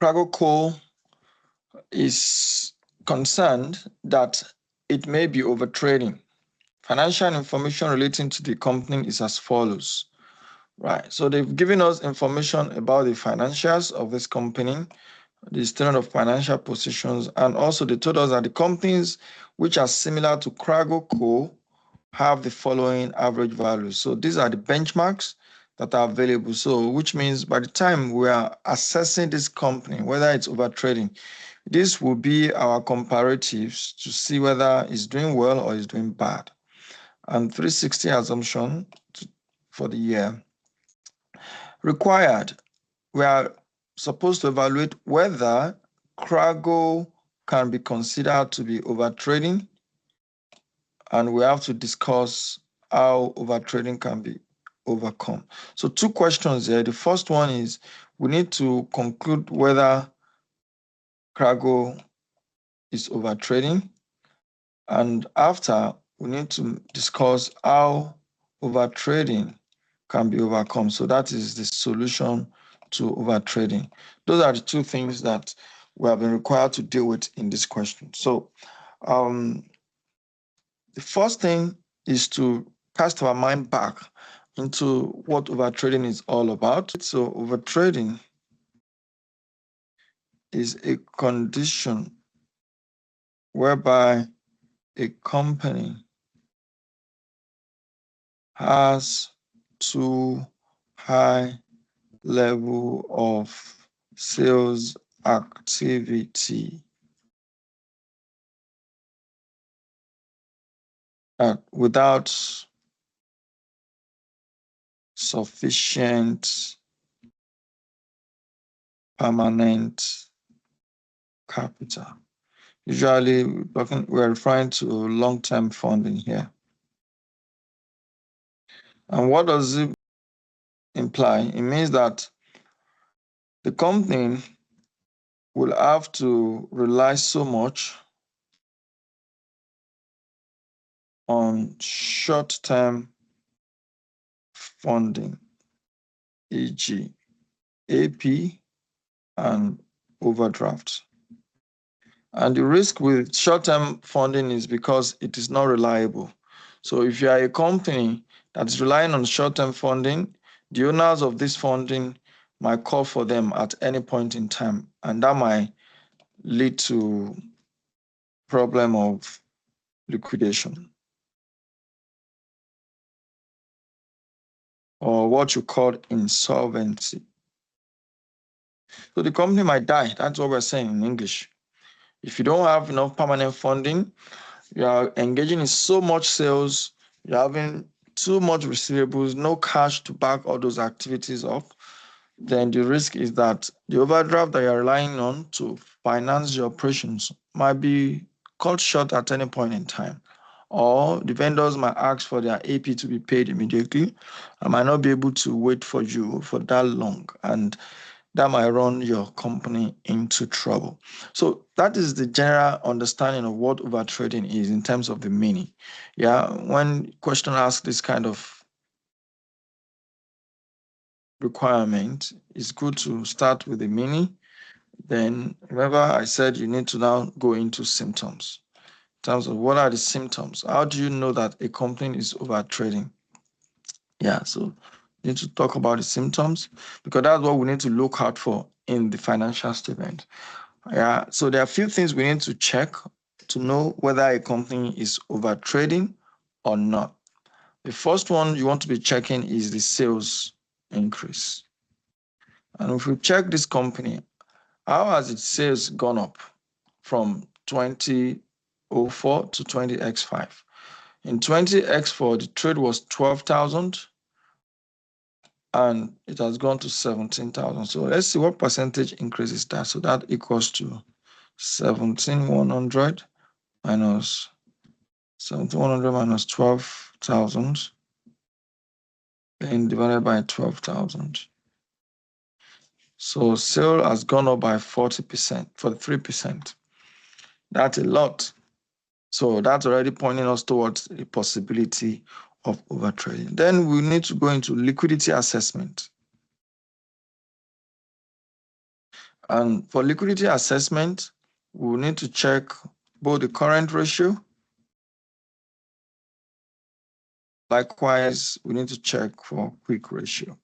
Crago is concerned that it may be overtrading. Financial information relating to the company is as follows. Right. So they've given us information about the financials of this company, the statement of financial positions, and also they told us that the companies which are similar to Crago have the following average values. So these are the benchmarks that are available. So which means by the time we are assessing this company, whether it's overtrading, this will be our comparatives to see whether it's doing well or it's doing bad. And 360 assumption for the year. Required, we are supposed to evaluate whether Crago can be considered to be overtrading, and we have to discuss how overtrading can be overcome. So 2 questions here. The first one is we need to conclude whether Crago is overtrading, and after we need to discuss how overtrading can be overcome. So that is the solution to overtrading. Those are the 2 things that we have been required to deal with in this question. So the first thing is to cast our mind back into what overtrading is all about. So overtrading is a condition whereby a company has too high level of sales activity without sufficient permanent capital. Usually we're referring to long-term funding here. And what does it imply? It means that the company will have to rely so much on short-term funding, e.g. AP and overdraft. And the risk with short-term funding is because it is not reliable. So if you are a company that's relying on short-term funding, the owners of this funding might call for them at any point in time, and that might lead to problem of liquidation, or what you call insolvency. So the company might die. That's what we're saying in English. If you don't have enough permanent funding, you are engaging in so much sales, you're having too much receivables, no cash to back all those activities up, then the risk is that the overdraft that you're relying on to finance your operations might be cut short at any point in time. Or the vendors might ask for their AP to be paid immediately and might not be able to wait for you for that long. And that might run your company into trouble. So that is the general understanding of what overtrading is in terms of the meaning. Yeah, when question asks this kind of requirement, it's good to start with the meaning. Then remember I said you need to now go into symptoms. In terms of what are the symptoms? How do you know that a company is overtrading? Yeah, so you need to talk about the symptoms because that's what we need to look out for in the financial statement. Yeah, so there are a few things we need to check to know whether a company is overtrading or not. The first one you want to be checking is the sales increase. And if we check this company, how has its sales gone up from 2004 to 20x5? In 20x4, the trade was 12,000 and it has gone to 17,000. So let's see what percentage increase is that. So that equals to 17,100 minus 17,100 minus 12,000, then divided by 12,000. So sale has gone up by 40%, 43%. That's a lot. So that's already pointing us towards the possibility of overtrading. Then we need to go into liquidity assessment. And for liquidity assessment, we will need to check both the current ratio. Likewise, we need to check for quick ratio.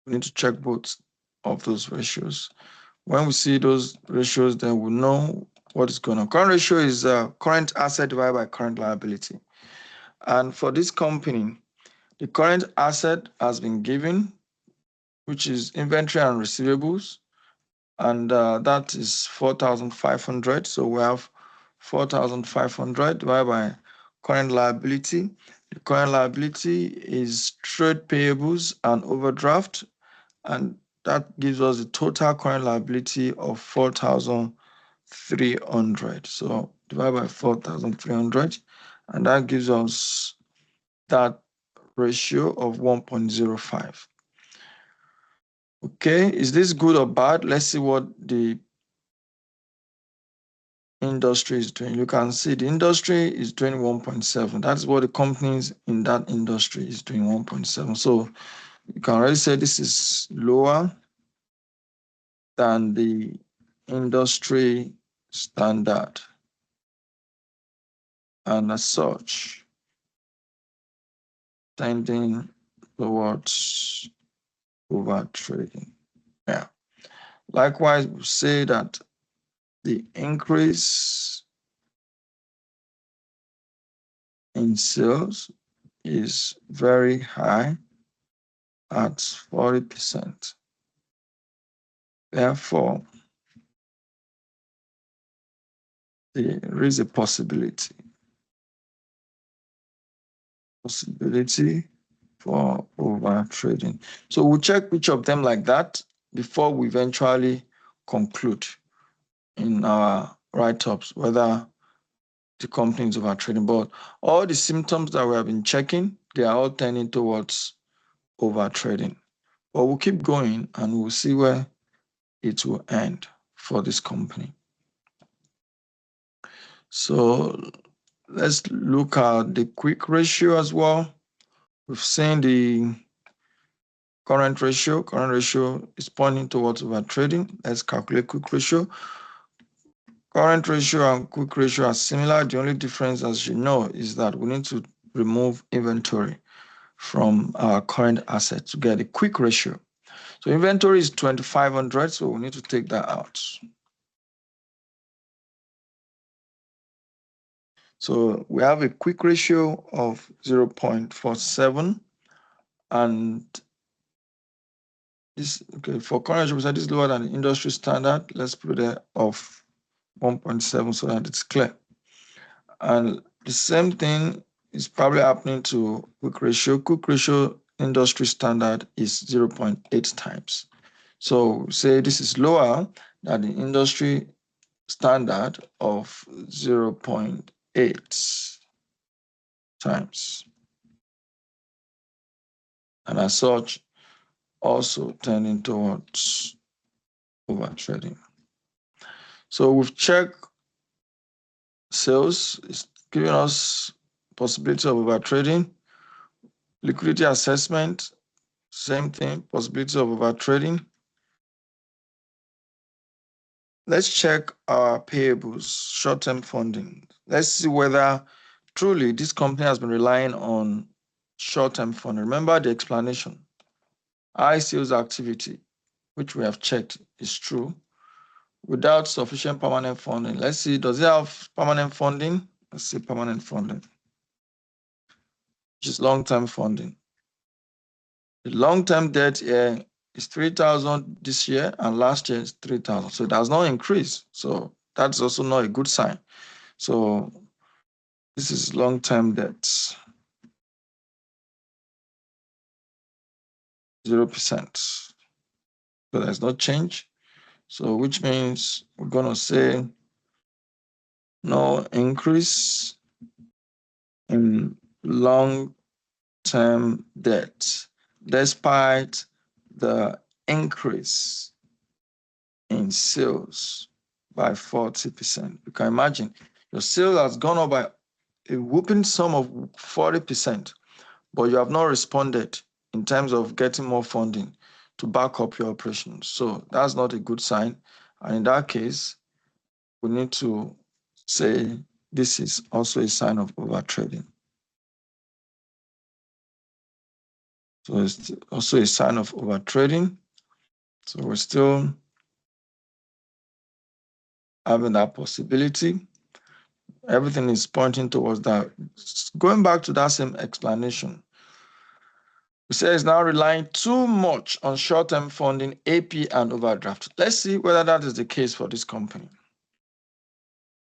We need to check both of those ratios. When we see those ratios, then we'll know what is going on. Current ratio is current asset divided by current liability. And for this company, the current asset has been given, which is inventory and receivables, and that is 4,500. So we have 4,500 divided by current liability. The current liability is trade payables and overdraft, and that gives us the total current liability of 4,300. So divide by 4,300, and that gives us that ratio of 1.05. Okay, is this good or bad? Let's see what the industry is doing. You can see the industry is doing 1.7. That's what the companies in that industry is doing, 1.7. So you can already say this is lower than the industry standard. And as such, tending towards overtrading. Yeah. Likewise, we say that the increase in sales is very high at 40%. Therefore, there is a possibility for overtrading. So we'll check each of them like that before we eventually conclude in our write-ups whether the company is overtrading. But all the symptoms that we have been checking, they are all tending towards overtrading. But we'll keep going and we'll see where it will end for this company. So let's look at the quick ratio as well. We've seen the current ratio. Current ratio is pointing towards overtrading. Let's calculate quick ratio. Current ratio and quick ratio are similar. The only difference, as you know, is that we need to remove inventory from our current asset to get a quick ratio. So inventory is 2,500, so we need to take that out. So we have a quick ratio of 0.47, and this, okay, for current ratio, this is lower than the industry standard. Let's put it there of 1.7 so that it's clear. And the same thing is probably happening to quick ratio. Quick ratio industry standard is 0.8 times. So say this is lower than the industry standard of 0.8 times. And as such, also tending towards overtrading. So we've checked sales, it's giving us possibility of overtrading. Liquidity assessment, same thing, possibility of overtrading. Let's check our payables, short-term funding. Let's see whether truly this company has been relying on short-term funding. Remember the explanation. High sales activity, which we have checked, is true. Without sufficient permanent funding. Let's see, does it have permanent funding? Let's see permanent funding, which is long-term funding. The long-term debt here is 3,000 this year, and last year is 3,000. So it has not increased. So that's also not a good sign. So this is long-term debt, 0%. So there's no change. So which means we're going to say no increase in long-term debt, despite the increase in sales by 40%. You can imagine your sales has gone up by a whooping sum of 40%, but you have not responded in terms of getting more funding. to back up your operations. So that's not a good sign. And in that case, we need to say this is also a sign of overtrading. So it's also a sign of overtrading. So we're still having that possibility. Everything is pointing towards that. Going back to that same explanation, we say it's now relying too much on short-term funding, AP, and overdraft. Let's see whether that is the case for this company.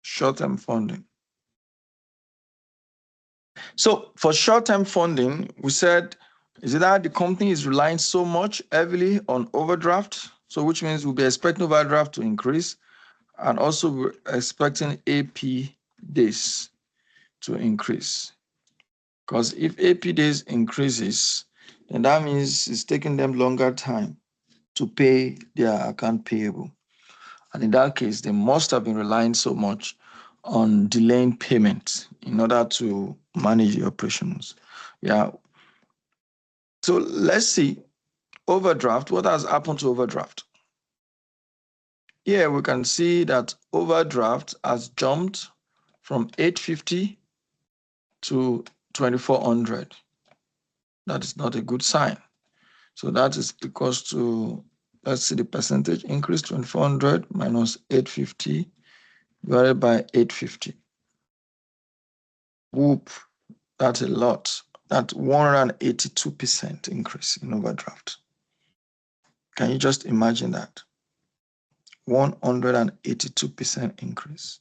Short-term funding. So for short-term funding, we said, is it that the company is relying so much heavily on overdraft? So which means we'll be expecting overdraft to increase, and also we're expecting AP days to increase. Because if AP days increases, then that means it's taking them longer time to pay their account payable. And in that case, they must have been relying so much on delaying payment in order to manage the operations. Yeah. So let's see, overdraft, what has happened to overdraft? Here we can see that overdraft has jumped from 850 to 2400. That is not a good sign. So that is equals to, let's see the percentage increase, 2400 minus 850 divided by 850. Whoop, that's a lot. That's 182% increase in overdraft. Can you just imagine that? 182% increase.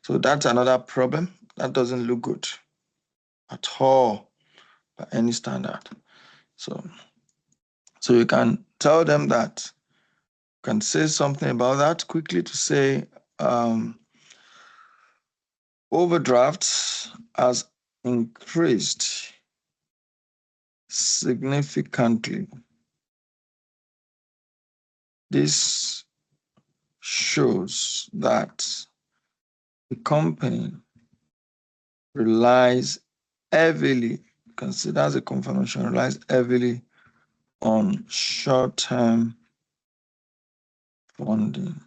So that's another problem. That doesn't look good at all by any standard. So you can tell them that, you can say something about that quickly to say overdraft has increased significantly. This shows that the company relies heavily, considers a confirmation, relies heavily on short-term funding.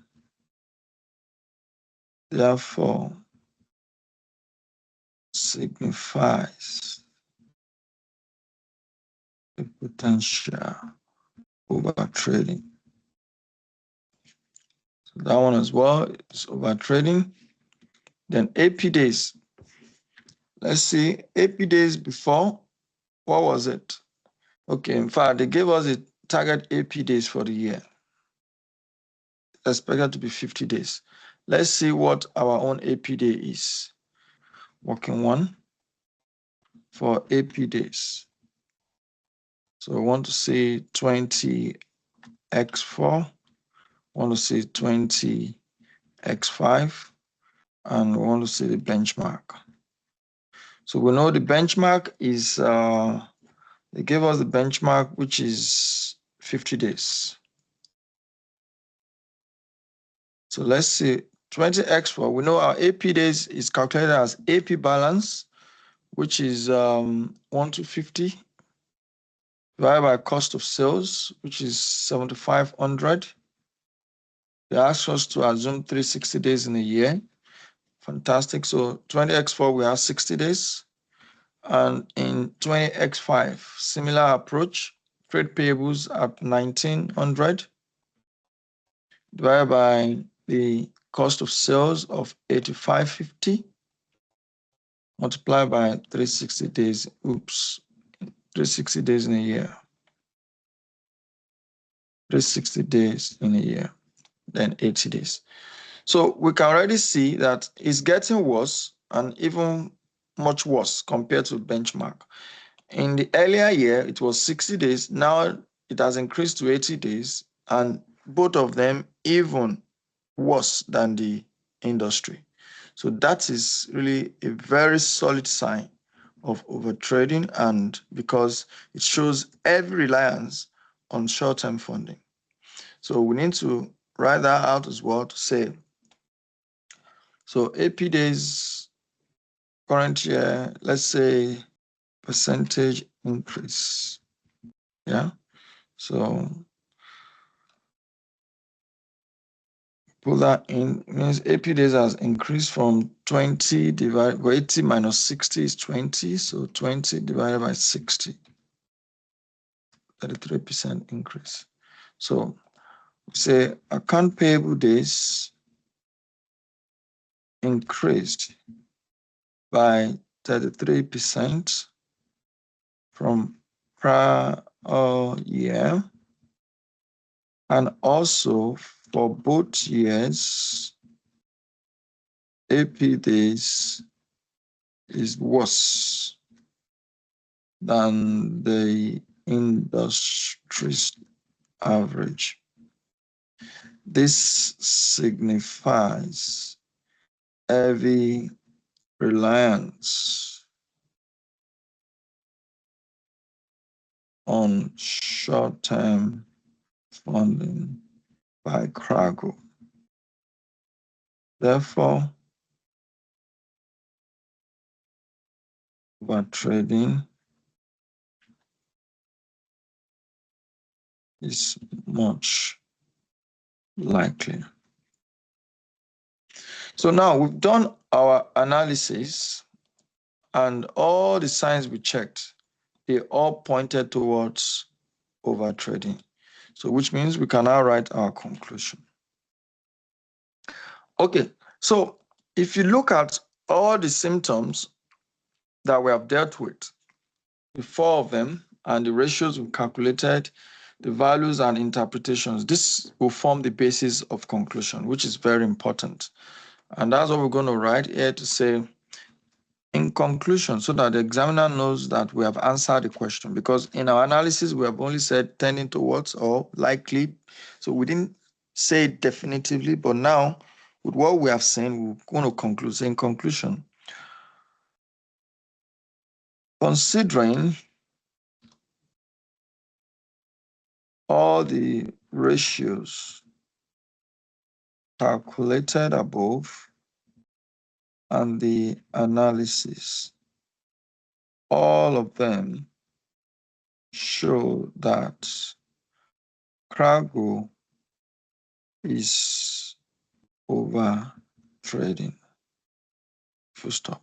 Therefore, signifies a potential overtrading. So that one as well is overtrading. Then AP days. Let's see, AP days before, what was it? Okay, in fact, they gave us a target AP days for the year. Expected to be 50 days. Let's see what our own AP day is. Working one for AP days. So we want to say 20x4, want to say 20x5, and we want to see the benchmark. So we know the benchmark is, they gave us the benchmark, which is 50 days. So let's see, 20x4, we know our AP days is calculated as AP balance, which is 1 to 50, divided by cost of sales, which is 7,500. They asked us to assume 360 days in a year. Fantastic. So 20x4, we have 60 days. And in 20x5, similar approach, trade payables at 1,900, divided by the cost of sales of 8,550, multiplied by 360 days. Oops, 360 days in a year. 360 days in a year, then 80 days. So we can already see that it's getting worse, and even much worse compared to benchmark. In the earlier year, it was 60 days. Now it has increased to 80 days, and both of them even worse than the industry. So that is really a very solid sign of overtrading, and because it shows heavy reliance on short-term funding. So we need to write that out as well to say, so AP days current year, let's say percentage increase. Yeah. So Put that in, means AP days has increased from 20 divided by 80 minus 60 is 20. So 20 divided by 60, 33% increase. So say account payable days increased by 33% from prior year, and also for both years, AP days is worse than the industry's average. This signifies heavy reliance on short-term funding by Crago. Therefore, overtrading is much likely. So now we've done our analysis, and all the signs we checked, they all pointed towards overtrading. So which means we can now write our conclusion. Okay, so if you look at all the symptoms that we have dealt with, the 4 of them, and the ratios we calculated, the values and interpretations, this will form the basis of conclusion, which is very important. And that's what we're going to write here to say, in conclusion, so that the examiner knows that we have answered the question. Because in our analysis, we have only said tending towards or likely. So we didn't say it definitively, but now with what we have seen, we're going to conclude. So in conclusion, considering all the ratios calculated above and the analysis, all of them show that Crago is over trading. Full stop.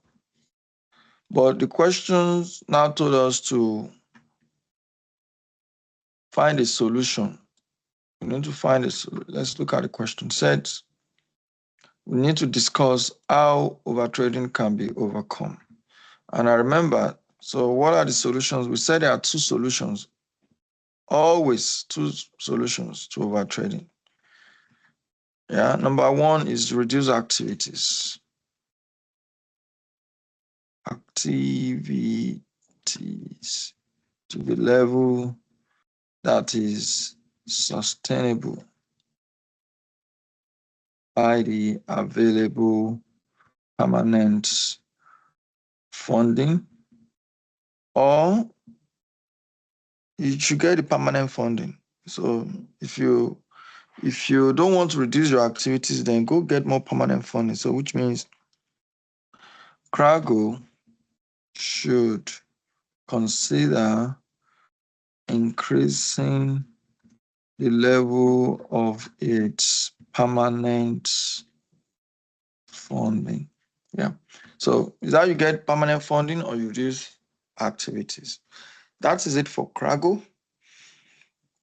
But the questions now told us to find a solution. We need to find a solution. Let's look at the question. Said we need to discuss how overtrading can be overcome. And I remember, so what are the solutions? We said there are 2 solutions. Always 2 solutions to overtrading. Yeah, number 1 is reduce activities. Activities to the level that is sustainable by the available permanent funding, or you should get the permanent funding. So if you don't want to reduce your activities, then go get more permanent funding. So which means Crago should consider increasing the level of its permanent funding. Yeah. So is that you get permanent funding or you reduce activities. That is it for Crago.